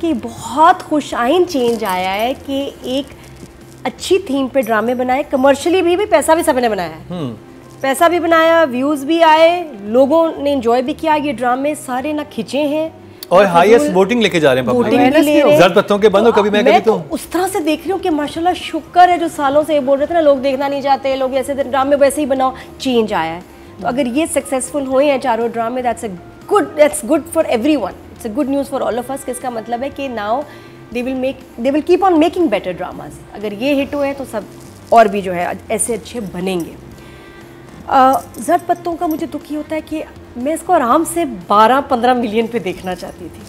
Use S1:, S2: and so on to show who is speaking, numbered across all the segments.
S1: कि बहुत खुशाइन चेंज आया है कि एक अच्छी थीम पे ड्रामे बनाए, कमर्शियली भी पैसा भी सबने बनाया है, पैसा भी बनाया, व्यूज़ भी आए, लोगों ने एंजॉय भी किया। ये ड्रामे सारे ना खिंचे हैं
S2: और हाईएस्ट वोटिंग लेके जा रहे हैं पब्लिक, ज़र्द पत्तों के बंद हो कभी मैं तो
S1: उस तरह से देख रही हूँ कि माशाल्लाह शुक्र है, जो सालों से ये बोल रहे थे ना लोग देखना नहीं चाहते, लोग ऐसे ड्रामे वैसे ही बनाओ, चेंज आया है। तो अगर ये सक्सेसफुल हुए हैं चारों ड्रामे, that's good for everyone, it's a good news for all of us. इसका मतलब है कि now they will keep on making better dramas. अगर ये हिट हुए तो सब और भी जो है ऐसे अच्छे बनेंगे। ज़र्द पत्तों का मुझे दुखी होता है कि मैं इसको आराम से 12-15 मिलियन पे देखना चाहती थी।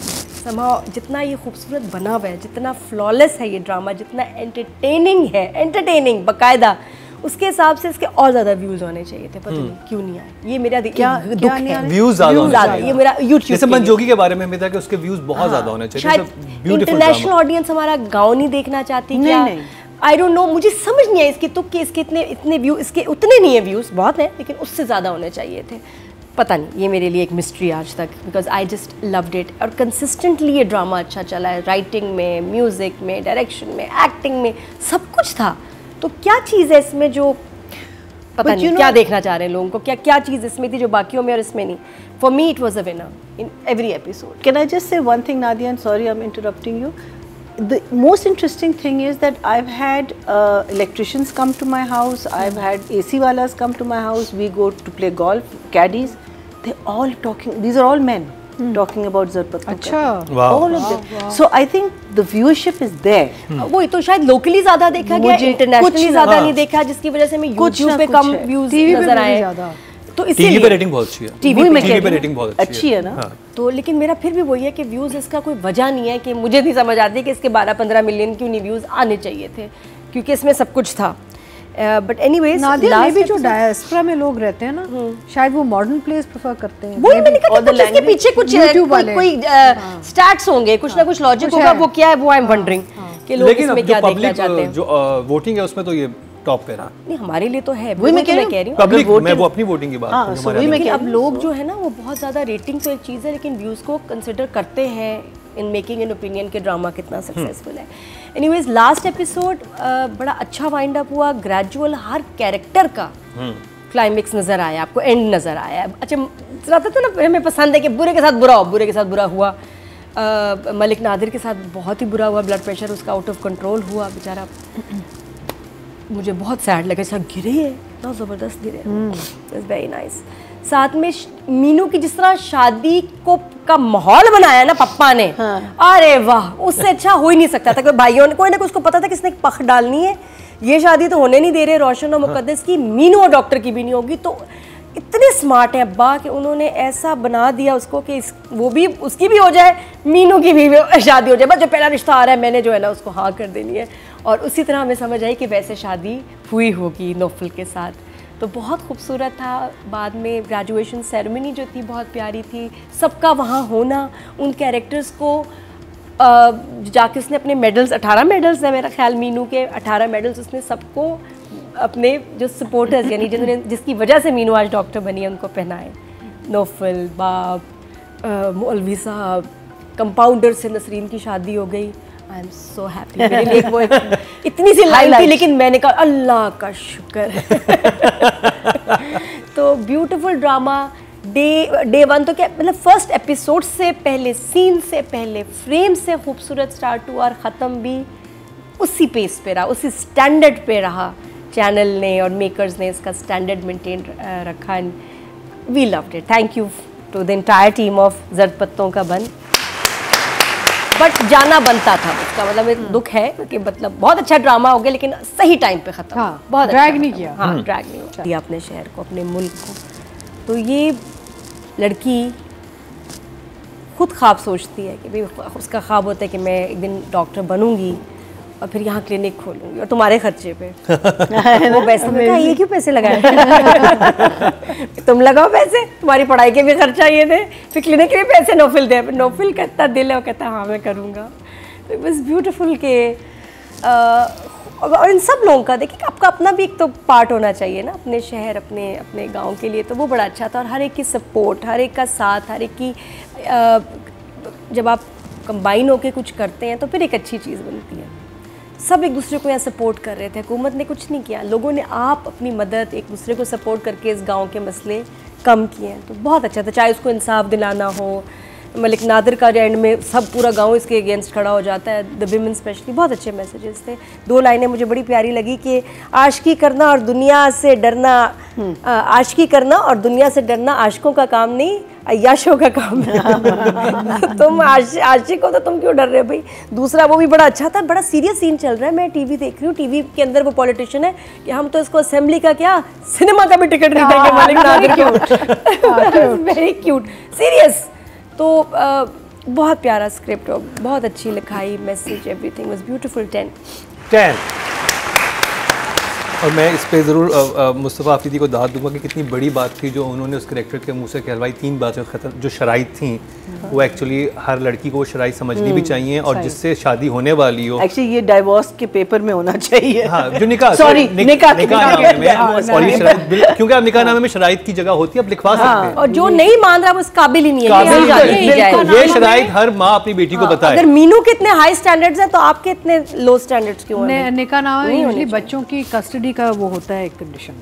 S1: समाव जितना ये खूबसूरत बना हुआ है, जितना फ्लॉलेस है ये ड्रामा, जितना एंटरटेनिंग बाकायदा, उसके हिसाब से इसके और ज़्यादा व्यूज़ होने चाहिए थे। पता नहीं क्यों नहीं आए, ये मेरा दुख है।
S2: व्यूज़ ज़्यादा,
S1: ये मेरा यूट्यूब
S2: जैसे मंजोगी के बारे में भी था कि उसके व्यूज़ बहुत ज़्यादा होने चाहिए।
S1: शायद इंटरनेशनल ऑडियंस हमारा गाँव नहीं देखना चाहती क्या, आई डोंट नो, मुझे समझ नहीं है इसकी तुक कि इसके इतने व्यू, इसके उतने नहीं है व्यूज़, बहुत हैं लेकिन उससे ज़्यादा होने चाहिए थे। पता नहीं, ये मेरे लिए एक मिस्ट्री आज तक, because I just loved it. और कंसिस्टेंटली ये ड्रामा अच्छा चला है, राइटिंग में, म्यूज़िक में, डायरेक्शन में, एक्टिंग में, सब कुछ था। तो क्या चीज़ है इसमें जो पता नहीं क्या देखना चाह रहे हैं लोगों को, क्या चीज़ इसमें थी जो बाकियों में और इसमें नहीं। For me it was a winner in every episode.
S3: Can I just say one thing Nadia, and sorry I am interrupting you. The most interesting thing is that I've had electricians come to my house, I've had AC walas come to my house, we go to play golf, caddies, they're all talking, these are all men talking about Zard Patton.
S2: अच्छा,
S3: all of them. So I think the viewership is there.
S1: वही तो, शायद locally ज़्यादा देखा गया, internationally ज़्यादा नहीं देखा, जिसकी वजह से मैं YouTube पे कम व्यूज़ नजर आए। तो
S2: टीवी पे रेटिंग बहुत अच्छी है, टीवी पे रेटिंग बहुत
S3: अच्छी है ना।
S1: तो लेकिन मेरा फिर भी वही है कि व्यूज़ इसका कोई वजह नहीं है कि मुझे नहीं समझ आती कि इसके 12-15 मिलियन क्यों नहीं व्यूज़ आने चाहिए थे, क्योंकि इसमें सब कुछ था। बट एनीवेज,
S4: नादिया में भी जो डायस्पोरा में लोग रहते हैं ना, शायद वो मॉडर्न प्लेस प्रेफर करते हैं।
S1: वही मैंने कहा, कुछ इसके पीछे कुछ कोई स्टैट्स होंगे, कुछ ना कुछ लॉजिक होगा, वो क्या है वो आई एम वंडरिंग कि लोग इसमें क्या देखना चाहते हैं।
S2: जो वोटिंग है उसमें तो ये टॉप पे रहा।
S1: नहीं, हमारे लिए तो है, वही मैं कह रही हूँ,
S2: पब्लिक, मैं वो अपनी वोटिंग की बात कर रही हूँ।
S1: लेकिन अब लोग जो है ना वो बहुत ज़्यादा, रेटिंग तो एक चीज़ है लेकिन व्यूज़ को कंसिडर करते हैं इन मेकिंग एन ओपिनियन के ड्रामा कितना सक्सेसफुल है। एनीवेज, लास्ट एपिसोड बड़ा अच्छा वाइंड अप हुआ, ग्रेजुअल हर कैरेक्टर का क्लाइमेक्स नज़र आया, आपको एंड नज़र आया। अच्छा, रहता था ना, हमें पसंद है कि बुरे के साथ बुरा हो, बुरे के साथ बुरा हुआ। मलिक नादिर के साथ बहुत ही बुरा हुआ, ब्लड प्रेशर उसका आउट ऑफ कंट्रोल हुआ बेचारा, मुझे बहुत सैड लगा, सब गिरे हैं, इतना ज़बरदस्त गिरे, इट्स वेरी नाइस। साथ में मीनू की जिस तरह शादी को का माहौल बनाया ना पप्पा ने, अरे वाह, उससे अच्छा हो ही नहीं सकता था। कोई भाइयों ने, कोई ना कोई उसको पता था किसने पख डालनी है, ये शादी तो होने नहीं दे रहे रोशन और मुकद्दस की, मीनू और डॉक्टर की भी नहीं होगी। तो इतने स्मार्ट हैं अब्बा कि उन्होंने ऐसा बना दिया उसको कि वो भी, उसकी भी हो जाए, मीनू की भी शादी हो जाए, बस जो पहला रिश्ता आ रहा है मैंने जो है ना उसको हाँ कर देनी है। और उसी तरह हमें समझ आई कि वैसे शादी हुई होगी नौफल के साथ। तो बहुत खूबसूरत था। बाद में ग्रेजुएशन सेरेमनी जो थी बहुत प्यारी थी, सबका वहाँ होना, उन कैरेक्टर्स को जाके उसने अपने मेडल्स, 18 मेडल्स हैं मेरा ख्याल मीनू के, 18 मेडल्स उसने सबको अपने जो सपोर्टर्स यानी जिन्होंने, जिसकी वजह से मीनू आज डॉक्टर बनी है, उनको पहनाए। नौफल, बाब, मौलवी साहब, कंपाउंडर से नसरीन की शादी हो गई। I am so happy. मेरे लिए वो इतनी सी लाइन थी लेकिन मैंने कहा अल्लाह का शुक्र। तो ब्यूटीफुल ड्रामा, डे 1 तो क्या मतलब फर्स्ट एपिसोड से पहले, सीन से पहले, फ्रेम से खूबसूरत स्टार्ट हुआ और ख़त्म भी उसी पेस पे रहा, उसी स्टैंडर्ड पे रहा। चैनल ने और मेकर्स ने इसका स्टैंडर्ड मेंटेन रखा and we loved it. Thank you to the entire team of ज़र्द पत्तों का बन। बट जाना बनता था उसका, मतलब एक दुख है कि मतलब बहुत अच्छा ड्रामा हो गया लेकिन सही टाइम पे ख़त्म।
S4: हाँ,
S1: बहुत
S4: ड्रैग
S1: अच्छा
S4: नहीं किया।
S1: हाँ, ड्रैग नहीं किया अपने शहर को, अपने मुल्क को। तो ये लड़की खुद ख्वाब सोचती है कि भाई उसका ख्वाब होता है कि मैं एक दिन डॉक्टर बनूंगी और फिर यहाँ क्लिनिक खोलूंगी और तुम्हारे खर्चे पे। वो पैसे में कहा ये क्यों पैसे लगाए? तुम लगाओ पैसे, तुम्हारी पढ़ाई के भी खर्चा ये थे, फिर क्लिनिक के भी पैसे नौफिल दे। नौफिल का इतना दिल है, वो कहता हाँ मैं करूँगा। तो इट वॉज ब्यूटिफुल के और इन सब लोगों का देखिए आपका अपना भी एक तो पार्ट होना चाहिए ना अपने शहर, अपने अपने गाँव के लिए। तो वो बड़ा अच्छा था और हर एक की सपोर्ट, हर एक का साथ, हर एक की जब आप कंबाइन होके कुछ करते हैं तो फिर एक अच्छी चीज़ बनती है। सब एक दूसरे को यहाँ सपोर्ट कर रहे थे, हुकूमत ने कुछ नहीं किया, लोगों ने आप अपनी मदद एक दूसरे को सपोर्ट करके इस गांव के मसले कम किए हैं, तो बहुत अच्छा था। चाहे उसको इंसाफ दिलाना हो, मलिक नादिर का एंड में सब पूरा गांव इसके अगेंस्ट खड़ा हो जाता है, द विमेन स्पेशली, बहुत अच्छे मैसेजेस थे। 2 लाइनें मुझे बड़ी प्यारी लगी कि आशिकी करना और दुनिया से डरना, आशिकी करना और दुनिया से डरना आशिकों का काम नहीं, अय्याशों का काम है। तुम आशिक हो तो तुम क्यों डर रहे हो भाई। दूसरा वो भी बड़ा अच्छा था, बड़ा सीरियस सीन चल रहा है, मैं टीवी देख रही हूँ, टीवी के अंदर वो पॉलिटिशियन है कि हम तो इसको असेंबली का क्या सिनेमा का भी टिकट नहीं देंगे मलिक नादिर को। Very cute, serious. तो बहुत प्यारा स्क्रिप्ट और बहुत अच्छी लिखाई, मैसेज, एवरीथिंग वाज ब्यूटीफुल। 10
S2: और मैं इस पे ज़रूर मुस्तफ़ा आफरीदी को दाद दूंगा कि कितनी बड़ी बात थी जो उन्होंने उस कैरेक्टर के मुंह से कहलवाई। 3 बातें ख़त्म, जो शराइत थी वो एक्चुअली हर लड़की को वो शराइत समझनी भी चाहिए, और जिससे शादी होने वाली हो,
S3: एक्चुअली ये डाइवोर्स के पेपर में होना चाहिए।
S2: हाँ, जो निकाह,
S3: सॉरी
S2: निकाहनामे में, और ये शराइत, क्योंकि आप निकाहनामे में शराइत की जगह होती है, आप लिखवा सकते हैं,
S1: और जो नहीं मान रहा वो उस काबिल ही नहीं है।
S2: ये शराइत हर माँ अपनी बेटी को बताए।
S1: अगर मीनू के इतने हाई स्टैंडर्ड्स हैं तो आपके इतने लो स्टैंडर्ड्स क्यों हैं?
S4: निकाहनामा यूजुअली बच्चों की कस्टडी का वो होता है एक कंडीशन,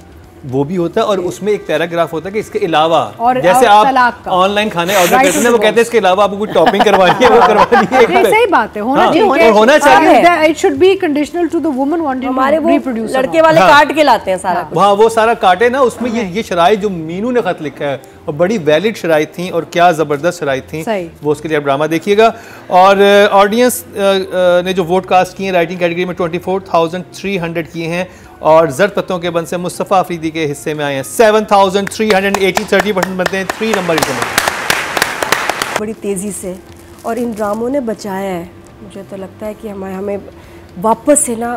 S2: वो भी होता है, और उसमें एक पैराग्राफ होता है कि इसके अलावा,
S4: और
S2: जैसे आप ऑनलाइन खाने ऑर्डर करते हैं वो कहते हैं इसके अलावा आपको कुछ टॉपिंग करवानी है, वो करवानी है।
S4: सही बात है, होना
S2: चाहिए, होना चाहिए।
S4: It should be conditional to the woman wanting
S1: हमारे
S4: टू
S1: वो
S4: रिप्रोड्यूस।
S1: लड़के वाले काट के लाते हैं सारा कुछ।
S2: वहाँ वो सारा काटे ना, उसमें ये शराइत जो मीनू ने खत लिखा है और बड़ी वैलिड शराइत थी, और क्या ज़बरदस्त शराइत थी, वो उसके लिए आप ड्रामा देखिएगा। और ऑडियंस ने जो वोट कास्ट किए राइटिंग कैटेगरी में 24,300 किए हैं, और जर्द पत्तों के बन से मुस्तफ़ा आफरीदी के हिस्से में आए हैं 7,380, 30% बनते हैं, 3 नंबर इनको
S1: बड़ी तेज़ी से, और इन ड्रामों ने बचाया है। मुझे तो लगता है कि हमें वापस से ना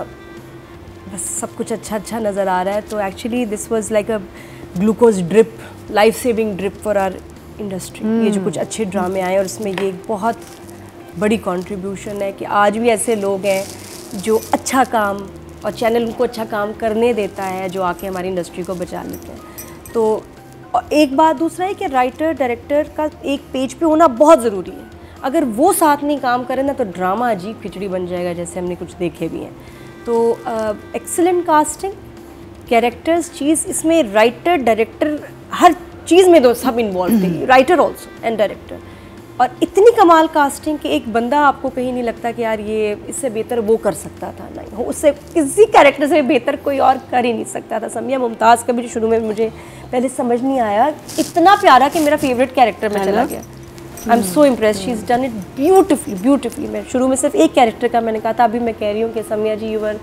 S1: बस सब कुछ अच्छा नज़र आ रहा है। तो actually this was like a glucose drip, life saving drip for our industry. ये जो कुछ अच्छे ड्रामे आए, और इसमें ये एक बहुत बड़ी कंट्रीब्यूशन है कि आज भी ऐसे लोग हैं जो अच्छा काम, और चैनल उनको अच्छा काम करने देता है, जो आके हमारी इंडस्ट्री को बचा लेते हैं। तो एक बात, दूसरा है कि राइटर डायरेक्टर का एक पेज पे होना बहुत ज़रूरी है। अगर वो साथ नहीं काम करें ना तो ड्रामा अजीब खिचड़ी बन जाएगा, जैसे हमने कुछ देखे भी हैं। तो एक्सीलेंट कास्टिंग, कैरेक्टर्स, चीज़ इसमें राइटर डायरेक्टर हर चीज़ में दो सब इन्वॉल्व थे, राइटर ऑल्सो एंड डायरेक्टर, और इतनी कमाल कास्टिंग कि एक बंदा आपको कहीं नहीं लगता कि यार ये इससे बेहतर वो कर सकता था, नहीं, उससे किसी कैरेक्टर से बेहतर कोई और कर ही नहीं सकता था। समिया मुमताज़ का भी शुरू में मुझे पहले समझ नहीं आया, इतना प्यारा कि मेरा फेवरेट कैरेक्टर में चला गया। I am so impressed, she is done it beautifully. मैं शुरू में सिर्फ एक कैरेक्टर का मैंने कहा था, अभी मैं कह रही हूँ कि Samiya ji, you were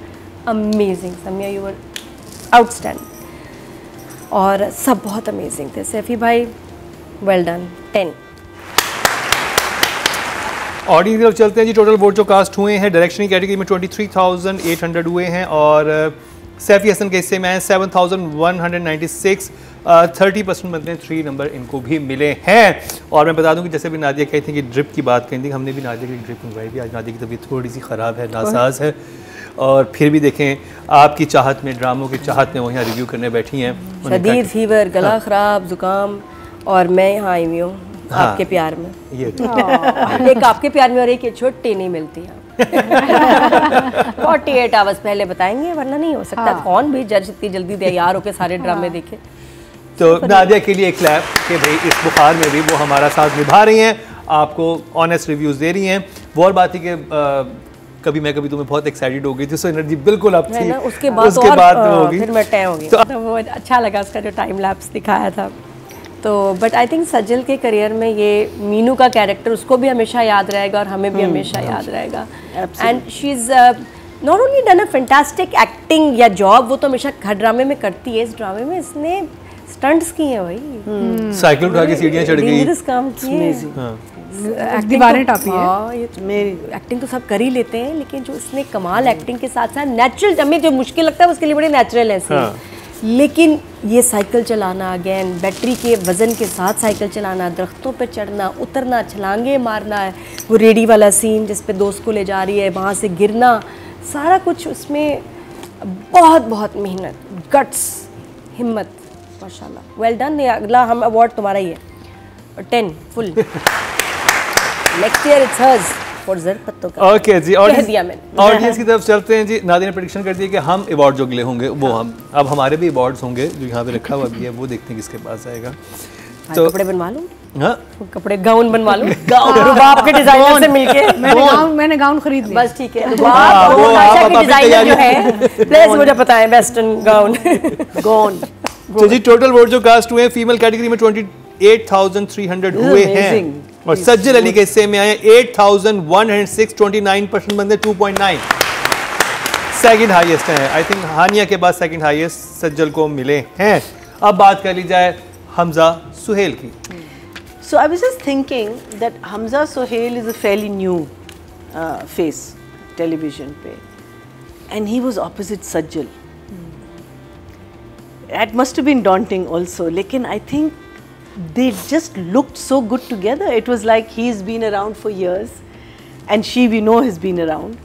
S1: amazing, Samiya you were outstanding, और सब बहुत अमेजिंग थे। सैफी भाई वेल डन, 10।
S2: ऑडियंस की तरफ चलते हैं जी। टोटल वोट जो कास्ट हुए हैं डायरेक्शन की कैटेगरी में 23,800 हुए हैं, और सैफी हसन के हिस्से में आए 7,196, 30% बनते हैं, 3 नंबर इनको भी मिले हैं। और मैं बता दूं कि जैसे भी नादिया कही थी कि ड्रिप की बात कही थी, हमने भी नादिया की ड्रिप मंगवाई भी। आज नादिया की तबीयत थोड़ी सी ख़राब है, नासाज है, और फिर भी देखें आपकी चाहत में, ड्रामों की चाहत में वो यहाँ रिव्यू करने बैठी हैं।
S1: शदीद फीवर, गला ख़राब, ज़ुकाम, और मैं यहाँ आई हुई हूँ आपके प्यार में।
S2: ये
S1: एक आपके प्यार में और एक ये छुट्टी नहीं मिलती है। 48 आवर्स पहले बताएंगे, वरना नहीं हो सकता। कौन भी जज इतनी जल्दी तैयार होकर सारे ड्रामे देखे।
S2: तो नादिया के लिए एक क्लैप कि भाई इस बुखार में भी वो हमारा साथ निभा रही हैं, आपको ऑनेस्ट रिव्यूज़ दे रही हैं। वो और बात थी कि कभी मैं कभी तुम्हें बहुत एक्साइटेड हो गई थी, सो एनर्जी बिल्कुल अब थी,
S1: उसके बाद होगी, फिर मैं टैं हो गई। तो वो अच्छा लगा उसका जो टाइम लैप्स दिखाया था। तो बट आई थिंक सजल के करियर में ये मीनू का कैरेक्टर उसको भी हमेशा याद रहेगा, और हमें भी हमेशा याद रहेगा। And she is not only done a fantastic acting या जॉब, वो तो हमेशा हर ड्रामे में करती है। इस ड्रामे में इसने स्टंट्स किए हैं भाई,
S2: साइकिल उठा के सीढ़ियाँ चढ़ गई,
S1: काम किए,
S4: दीवारें टापी है।
S1: हाँ, ये तो मेरी एक्टिंग तो सब कर ही लेते हैं, लेकिन जो इसने कमाल एक्टिंग के साथ साथ नेचुरल, हमें जो मुश्किल लगता है उसके लिए बड़े नेचुरल है। लेकिन ये साइकिल चलाना, अगेन बैटरी के वज़न के साथ साइकिल चलाना, दरख्तों पे चढ़ना, उतरना, छलांगे मारना है, वो रेडी वाला सीन जिस पे दोस्त को ले जा रही है, वहाँ से गिरना, सारा कुछ उसमें बहुत बहुत मेहनत, गट्स, हिम्मत, माशाल्लाह, वेल डन। अगला हम अवार्ड तुम्हारा ही है, और 10 full. Next year it's hers. और ज़र पत्तों का।
S2: ओके जी,
S1: कह दिया मैंने।
S2: ऑडियंस की तरफ चलते हैं जी। नादिया ने प्रेडिक्शन कर दी कि हम अवार्ड जो अगले होंगे वो हम अब हमारे भी अवार्ड्स होंगे जो यहाँ पे रखा हुआ भी है, वो देखते हैं किसके पास आएगा।
S1: तो कपड़े बनवा लूँ,
S2: हाँ
S1: कपड़े गाउन बनवा लूँ रुबाब के डिजाइनर से मिलके।
S4: मैंने गाउन खरीद लिया।
S1: बस ठीक है, रुबाब
S2: वो
S1: और
S2: आप
S1: आशा
S2: अपनी
S1: के डिजाइनर जो
S2: तैयारी-
S1: है प्लीज मुझे बताएं वेस्टर्न गाउन।
S3: Gone.
S2: तो जी टोटल वोट जो कास्ट हुए हैं फीमेल कैटेगरी में 28,300 हुए हैं
S3: amazing.
S2: और सज्जल अली के हिस्से में आए 8,106, 29% बंदे 2.9 सेकंड हाईएस्ट हैं। आई थिंक हानिया के बाद सेकंड हाईएस्ट सज्जल को मिले हैं। अब बात कर ली जाए हमजा सुहेल की।
S3: So I was just thinking that Hamza Sohail is a fairly new face television pe, and he was opposite Sajjal. That must have been daunting also. Lekin I think they just looked so good together. It was like he's been around for years, and she we know has been around.